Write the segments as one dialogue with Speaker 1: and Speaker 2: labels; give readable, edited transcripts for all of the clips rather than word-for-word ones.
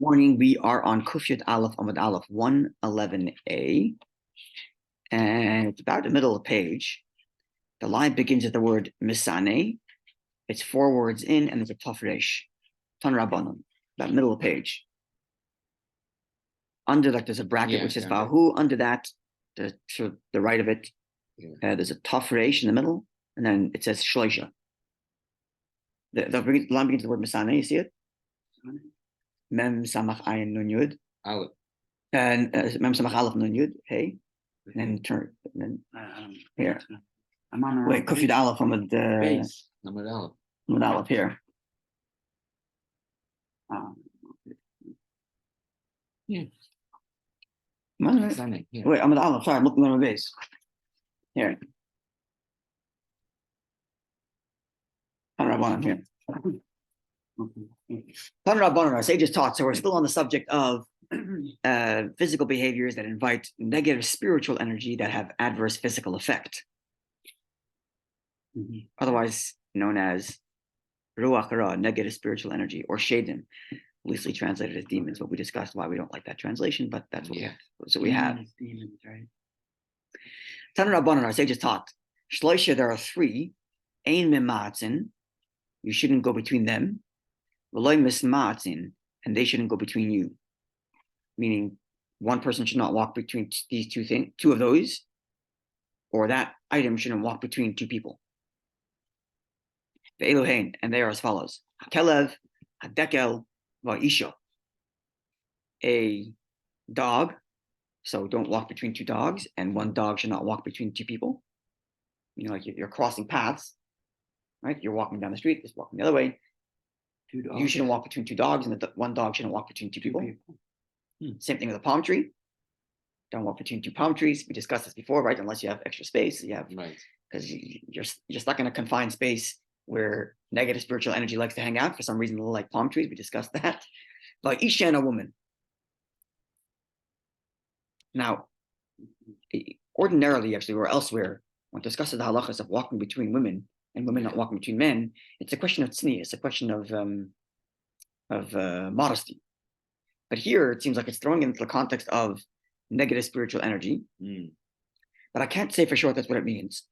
Speaker 1: Morning, we are on Kufyat Aleph Amud Aleph 111a, and it's about the middle of the page. The line begins with the word misane. It's 4 words in, and there's a tafresh, tan rabbanon, about middle of the page. Under that, there's a bracket which says vahu. Under that, to the right of it, there's a tafresh in the middle, and then it says shloisha. The line begins with the word misane. You see it? Mem samach ayin nun yud.
Speaker 2: Aleph.
Speaker 1: And mem samach aleph nun yud. Hey. And then turn. And then here.
Speaker 3: I'm on the
Speaker 1: Wait, kufid aleph on the
Speaker 3: base.
Speaker 2: Number Aleph.
Speaker 1: Aleph here.
Speaker 2: Yeah.
Speaker 1: Wait, I'm at aleph. Sorry, I'm looking on my base. Here. I'm here. Our sages taught, so we're still on the subject of physical behaviors that invite negative spiritual energy that have adverse physical effect. Otherwise known as ruach hara, negative spiritual energy, or shedim, loosely translated as demons. But we discussed why we don't like that translation, but that's what we have.
Speaker 3: Demons, right?
Speaker 1: Our sages taught, shloisha, there are 3, ein mimatzin, you shouldn't go between them, v'loy mismatzin, and they shouldn't go between you. Meaning, one person should not walk between these 2 things, 2 of those, or that item shouldn't walk between 2 people. The Elohein, and they are as follows: Kelev, Hadekel, Va'isha. A dog, so don't walk between 2 dogs, and 1 dog should not walk between 2 people. You know, like you're crossing paths, right? You're walking down the street, just walking the other way.
Speaker 3: 2 dogs.
Speaker 1: You shouldn't walk between 2 dogs, and 1 dog shouldn't walk between 2 people. Same thing with a palm tree. Don't walk between 2 palm trees. We discussed this before, right? Unless you have extra space, you have, because you're stuck in a confined space where negative spiritual energy likes to hang out. For some reason, they like palm trees. We discussed that. Like Isha and a woman. Now, ordinarily, actually, or elsewhere, when discussing the halachas of walking between women and women not walking between men, it's a question of tznius. It's a question of modesty. But here, it seems like it's throwing into the context of negative spiritual energy. But I can't say for sure that's what it means.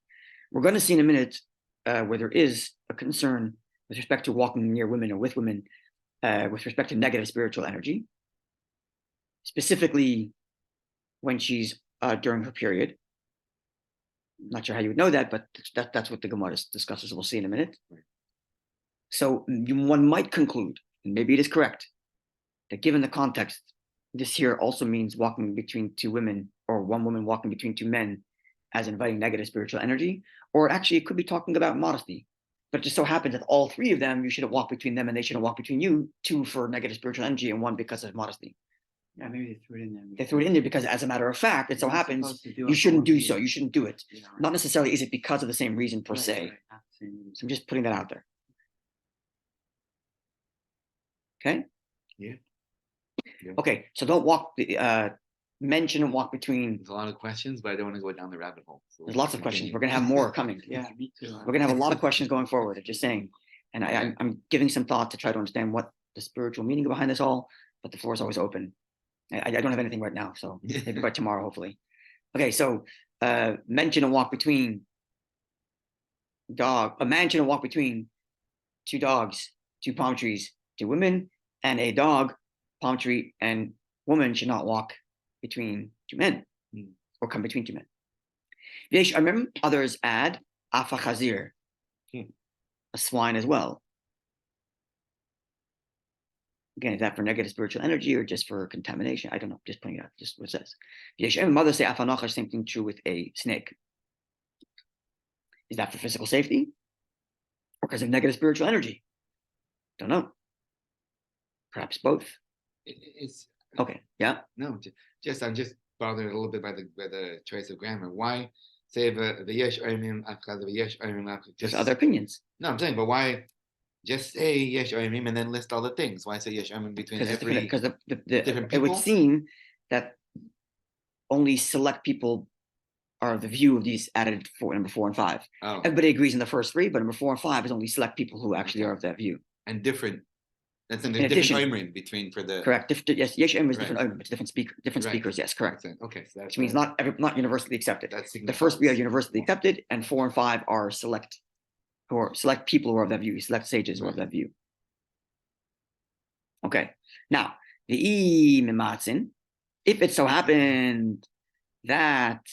Speaker 1: We're going to see in a minute where there is a concern with respect to walking near women or with women with respect to negative spiritual energy, specifically when she's during her period. I'm not sure how you would know that, but that's what the Gemara discusses. We'll see in a minute. So one might conclude, and maybe it is correct, that given the context, this here also means walking between 2 women, or 1 woman walking between 2 men, as inviting negative spiritual energy, or actually it could be talking about modesty. But it just so happens that all 3 of them, you shouldn't walk between them, and they shouldn't walk between you, 2 for negative spiritual energy, and 1 because of modesty.
Speaker 3: Yeah, maybe they threw it in there.
Speaker 1: They threw it in there because, as a matter of fact, it so happens you shouldn't do so. You shouldn't do it.
Speaker 3: Yeah, right.
Speaker 1: Not necessarily is it because of the same reason per se.
Speaker 3: Right. Not the same reason.
Speaker 1: So I'm just putting that out there. Okay?
Speaker 2: Yeah.
Speaker 1: Okay, so don't walk, men shouldn't walk between.
Speaker 2: There's a lot of questions, but I don't want to go down the rabbit hole. So
Speaker 1: There's lots of questions. We're going to have more coming.
Speaker 3: Yeah, me too.
Speaker 1: We're going to have a lot of questions going forward. I'm just saying. And I'm giving some thought to try to understand what the spiritual meaning behind this all, but the floor is always open. I don't have anything right now, so maybe by tomorrow, hopefully. Okay, so men shouldn't walk between a man shouldn't walk between 2 dogs, 2 palm trees, 2 women, and a dog, palm tree, and woman should not walk between 2 men, or come between 2 men. Yesh, I remember others add afa chazir, a swine as well. Again, is that for negative spiritual energy or just for contamination? I don't know. Just pointing it out. Just what it says. Yesh, and mothers say afanocha, same thing true with a snake. Is that for physical safety, or because of negative spiritual energy? Don't know. Perhaps both.
Speaker 2: It's
Speaker 1: okay. Yeah.
Speaker 2: No, I'm just bothered a little bit by the choice of grammar. Why say the yesh oimim afkaz the yesh oimim?
Speaker 1: Just other opinions.
Speaker 2: No, I'm saying, but why just say yesh oimim and then list all the things? Why say yesh oimim between every?
Speaker 1: Because
Speaker 2: different people?
Speaker 1: It would seem that only select people are the view of these added for number 4 and 5.
Speaker 2: Oh.
Speaker 1: Everybody agrees in the first 3, but number 4 and 5 is only select people who actually are of that view.
Speaker 2: And different That's in
Speaker 1: In
Speaker 2: the different
Speaker 1: addition.
Speaker 2: Oimrim between for the
Speaker 1: Correct. Yes, yesh omer is
Speaker 2: Right.
Speaker 1: different. It's different
Speaker 2: Right.
Speaker 1: speakers. Yes, correct.
Speaker 2: Okay, so that's
Speaker 1: Which means not universally accepted.
Speaker 2: That's
Speaker 1: The first three are universally accepted, and 4 and 5 are select people who are of that view, select sages who are of that view. Okay. Now, the mimatzin, if it so happened that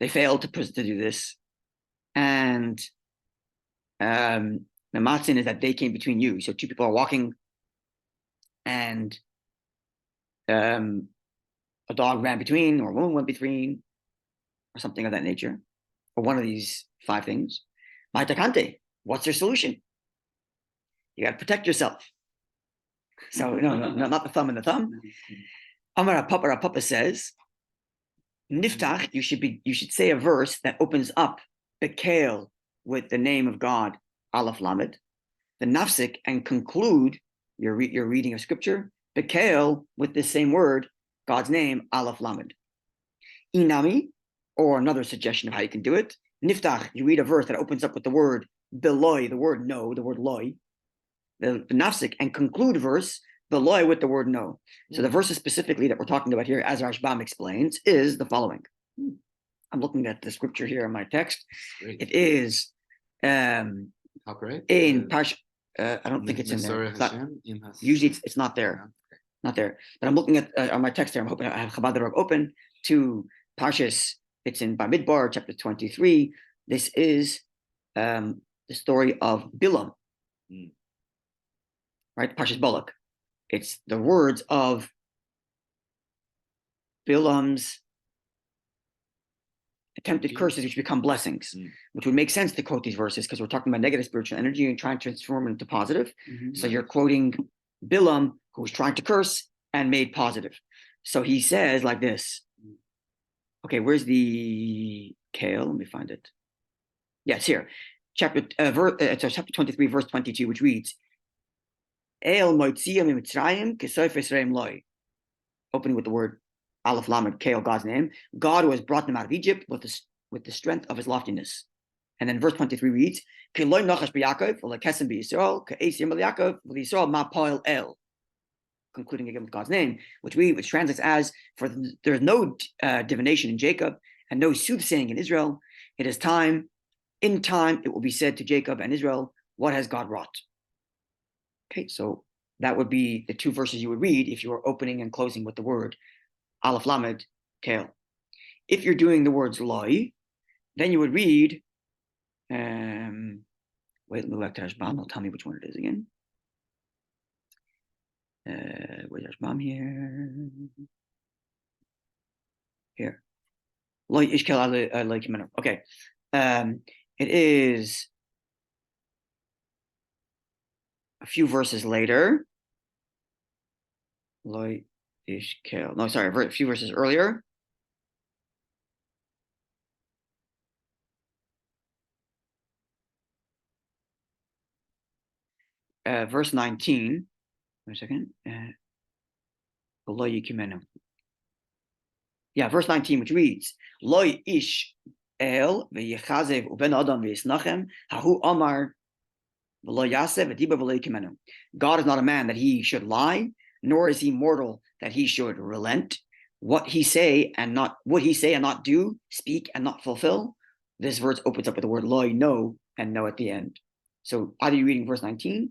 Speaker 1: they failed to do this, and mimatzin is that they came between you. So 2 people are walking, and a dog ran between, or a woman went between, or something of that nature, or one of these 5 things. Ma'atakante, what's your solution? You got to protect yourself. So no, not the thumb and the thumb. Amar Papa says, Niftach, you should say a verse that opens up the kale with the name of God, Aleph Lamed, the nafsik, and conclude your reading of scripture, the kale with the same word, God's name, Aleph Lamed. Inami, or another suggestion of how you can do it, Niftach, you read a verse that opens up with the word Beloi, the word no, the word loi, the nafsik, and conclude verse Beloi with the word no. So the verses specifically that we're talking about here, as Rashbam explains, is the following. I'm looking at the scripture here in my text.
Speaker 2: Great.
Speaker 1: It is
Speaker 2: Copyright?
Speaker 1: in Parsha. I don't think it's in there. Usually it's not there. Not there. But I'm looking at on my text here. I'm hoping I have Chabad Rog open to Parshas. It's in Bamidbar, chapter 23. This is the story of Bilam, right? Parshas Balak. It's the words of Bilam's attempted curses, which become blessings, which would make sense to quote these verses because we're talking about negative spiritual energy and trying to transform it into positive. So you're quoting Bilam, who was trying to curse and made positive. So he says like this. Okay, where's the kale? Let me find it. Yeah, it's here. Chapter 23, verse 22, which reads, El moitziyah mitzrayim kesoif Yisraim loi. Opening with the word Aleph Lamed, Kale, God's name. God who has brought them out of Egypt with the strength of his loftiness. And then verse 23 reads, concluding again with God's name, which translates as, for there is no divination in Jacob and no soothsaying in Israel. It is time, in time it will be said to Jacob and Israel, what has God wrought? Okay, so that would be the 2 verses you would read if you were opening and closing with the word Aleph Lamed, Kale. If you're doing the words loi, then you would read, wait, let me go back to Rashbam, I'll tell me which one it is again. Where's Rashbam here? Here. Loi ishkel aloi kimenu. Okay. It is a few verses later. Loi ishkel. No, sorry, a few verses earlier. Verse 19. Wait a second. Yeah, verse 19, which reads, Loi ish el v'yechazev uben adam v'yisnachem hahu amar v'lo yaseh v'diba v'lo yikimenu. God is not a man that he should lie, nor is he mortal that he should relent. Would he say and not do, speak and not fulfill? This verse opens up with the word loi, no, and no at the end. So either you're reading verse 19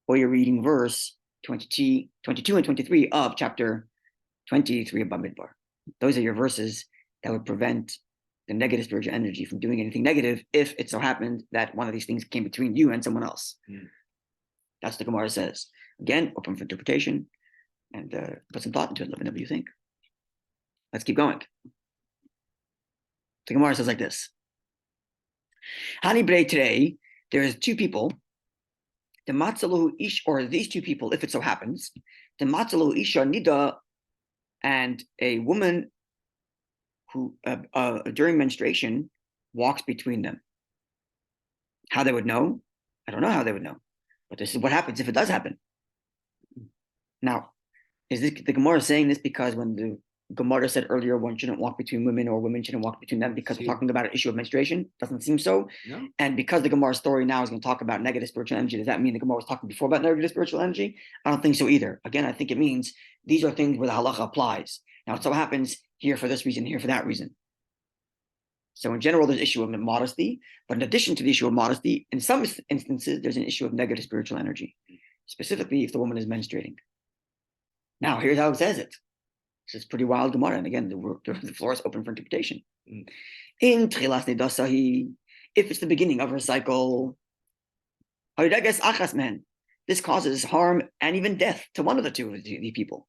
Speaker 1: or you're reading verse 22 and 23 of chapter 23 of Bamidbar. Those are your verses that would prevent the negative spiritual energy from doing anything negative if it so happened that one of these things came between you and someone else. That's what the Gemara says. Again, open for interpretation and put some thought into it. Let me know what you think. Let's keep going. The Gemara says like this. Hani Brei today, there's 2 people. The Matzalu Ish, or these 2 people, if it so happens, the Matzalu Isha Nida, and a woman who during menstruation walks between them. How they would know? I don't know how they would know, but this is what happens if it does happen. Now, is this the Gemara saying this because when Gemara said earlier one shouldn't walk between women or women shouldn't walk between them because we're talking about an issue of menstruation? Doesn't seem so.
Speaker 2: No.
Speaker 1: And because the Gemara story now is going to talk about negative spiritual energy, does that mean the Gemara was talking before about negative spiritual energy? I don't think so either. Again, I think it means these are things where the halacha applies. Now, it so happens here for this reason, here for that reason. So in general, there's issue of modesty, but in addition to the issue of modesty, in some instances, there's an issue of negative spiritual energy, specifically if the woman is menstruating. Now, here's how it says it. It's pretty wild Gemara, and again, the floor is open for interpretation. In Tchilas Nidasahi, if it's the beginning of her cycle, this causes harm and even death to one of the two of the people.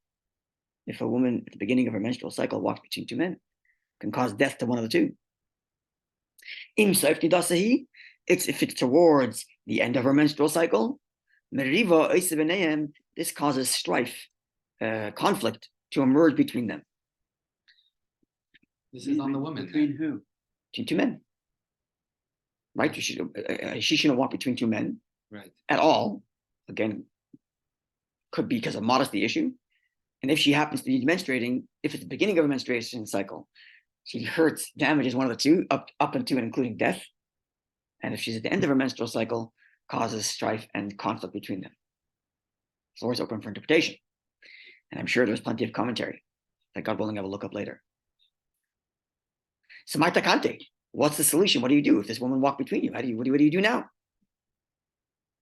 Speaker 1: If a woman at the beginning of her menstrual cycle walks between two men, it can cause death to one of the two. In Seif Nidasahi, if it's towards the end of her menstrual cycle, this causes strife, conflict to emerge between them.
Speaker 2: This is on the woman.
Speaker 3: Between who?
Speaker 1: Between two men. Right? She shouldn't walk between two men.
Speaker 2: Right.
Speaker 1: At all. Again, could be because of modesty issue. And if she happens to be menstruating, if it's the beginning of a menstruation cycle, she hurts, damages one of the two, up into and including death. And if she's at the end of her menstrual cycle, causes strife and conflict between them. The floor is open for interpretation. And I'm sure there's plenty of commentary that God willing I will look up later. So what's the solution? What do you do if this woman walked between you? What do you do now?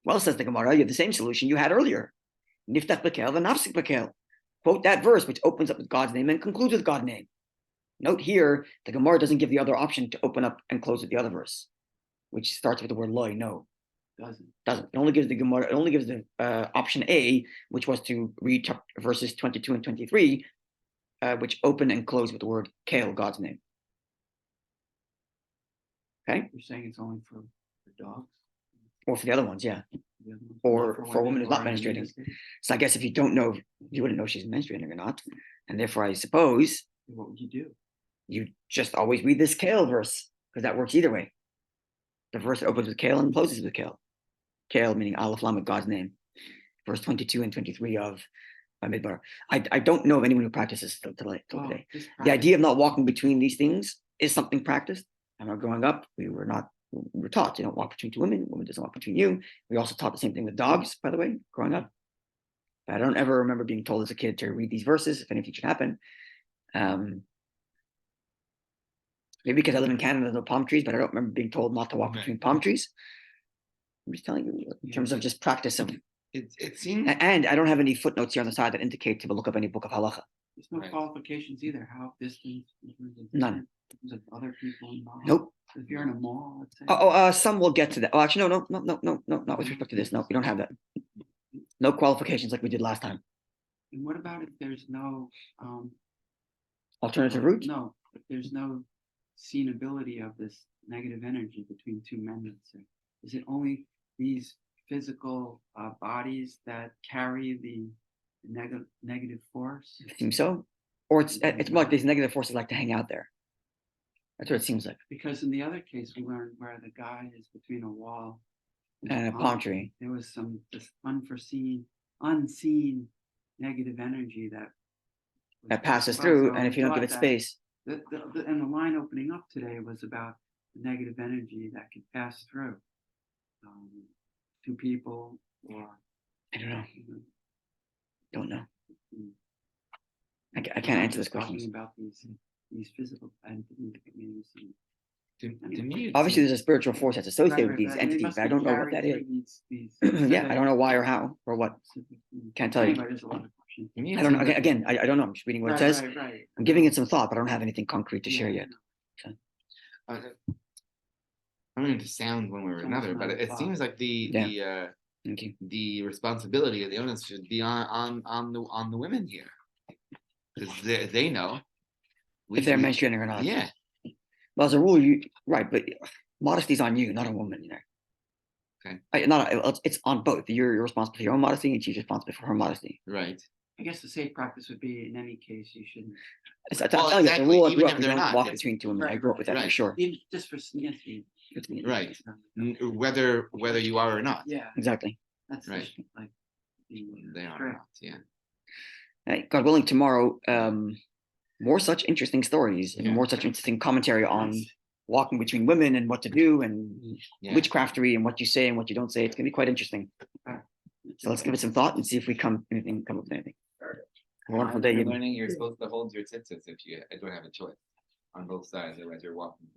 Speaker 1: Well, says the Gemara, you have the same solution you had earlier. Niftach bekel v'nafsik bekel. Quote that verse, which opens up with God's name and concludes with God's name. Note here, the Gemara doesn't give the other option to open up and close with the other verse, which starts with the word loy. No. Doesn't. It only gives the Gemara. It only gives the option A, which was to read verses 22 and 23, which open and close with the word "kale," God's name. Okay.
Speaker 3: You're saying it's only for dogs,
Speaker 1: Or for the other ones, yeah.
Speaker 3: the other ones?
Speaker 1: Or
Speaker 3: Not
Speaker 1: for a woman who's not
Speaker 3: or in
Speaker 1: menstruating.
Speaker 3: this case?
Speaker 1: So I guess if you don't know, you wouldn't know if she's menstruating or not, and therefore I suppose
Speaker 3: What would you do?
Speaker 1: you just always read this kale verse because that works either way. The verse opens with kale and closes with kale. Kale meaning Aleph Lamed, God's name. Verse 22 and 23 of Midbar. I don't know of anyone who practices till today. The idea of not walking between these things is something practiced. I remember growing up, we were taught you don't walk between two women. Woman doesn't walk between you. We also taught the same thing with dogs, by the way, growing up. But I don't ever remember being told as a kid to read these verses if anything should happen. Maybe because I live in Canada, there's no palm trees, but I don't remember being told not to walk between palm trees. I'm just telling you in terms of just practice of.
Speaker 2: It seems.
Speaker 1: And I don't have any footnotes here on the side that indicate to look up any book of halacha.
Speaker 3: There's no
Speaker 2: Right.
Speaker 3: qualifications either. How distant? In terms of
Speaker 1: None.
Speaker 3: in terms of other people involved.
Speaker 1: Nope.
Speaker 3: If you're in a mall, let's say.
Speaker 1: Some will get to that. Oh, actually, no, not with respect to this. No, we don't have that. No qualifications like we did last time.
Speaker 3: And what about if there's no
Speaker 1: Alternative route?
Speaker 3: No, if there's no seen ability of this negative energy between two men, let's say. Is it only these physical bodies that carry the negative force?
Speaker 1: It seems so. Or it's more like these negative forces like to hang out there. That's what it seems like.
Speaker 3: Because in the other case, we learned where the guy is between a wall
Speaker 1: And a palm tree.
Speaker 3: There was this unseen negative energy
Speaker 1: That passes through, and if you don't give it space.
Speaker 3: And the line opening up today was about the negative energy that could pass through two people or.
Speaker 1: I don't know. Don't know.
Speaker 3: Mm.
Speaker 1: I can't answer this question.
Speaker 3: Talking about these physical entities.
Speaker 2: To me,
Speaker 1: Obviously, there's a spiritual force that's associated with these
Speaker 3: They
Speaker 1: entities,
Speaker 3: must
Speaker 1: but I
Speaker 3: be
Speaker 1: don't know what
Speaker 3: carried
Speaker 1: that is.
Speaker 3: through
Speaker 1: Yeah, I don't know why or how or what. Can't tell you.
Speaker 3: Anyway, there's a lot of questions.
Speaker 2: to me,
Speaker 1: I don't know. Again, I don't know. I'm just reading what it says.
Speaker 3: Right.
Speaker 1: I'm giving it some thought, but I don't have anything concrete to share yet.
Speaker 2: I don't mean to sound one way or
Speaker 3: It's
Speaker 2: another,
Speaker 3: almost
Speaker 2: but
Speaker 3: not
Speaker 2: it
Speaker 3: a
Speaker 2: seems like
Speaker 1: Thank you.
Speaker 2: the responsibility of the onus should be on the women here, because they know
Speaker 1: If they're menstruating or not.
Speaker 2: Yeah,
Speaker 1: Well, as a rule, right, but modesty's on you, not a woman.
Speaker 2: Okay.
Speaker 1: It's on both. You're responsible for your own modesty, and she's responsible for her modesty.
Speaker 2: right.
Speaker 3: I guess the safe practice would be in any case you shouldn't.
Speaker 1: I'm telling you, it's a rule I
Speaker 2: even
Speaker 1: grew
Speaker 2: if
Speaker 1: up. We
Speaker 2: they're
Speaker 1: don't
Speaker 2: not,
Speaker 1: walk
Speaker 2: it's-
Speaker 1: between two women. I
Speaker 3: Right,
Speaker 1: grew up with that for
Speaker 2: right.
Speaker 1: sure.
Speaker 3: Even just for sneaking.
Speaker 2: Right. Whether you are or not,
Speaker 3: Yeah,
Speaker 1: Exactly.
Speaker 3: that's
Speaker 2: Right.
Speaker 3: like
Speaker 2: they are
Speaker 3: Correct.
Speaker 2: not. Yeah.
Speaker 1: Hey, God willing, tomorrow more such interesting stories and
Speaker 2: Yeah.
Speaker 1: more such interesting commentary on walking between women and what to do and
Speaker 2: Yeah.
Speaker 1: witchcraftery and what you say and what you don't say. It's going to be quite interesting. So let's give it some thought and see if we come up with anything. Have a wonderful day.
Speaker 2: You're
Speaker 1: Yidden.
Speaker 2: learning you're supposed to hold your tzitzis if you don't have a choice on both sides, otherwise you're walking.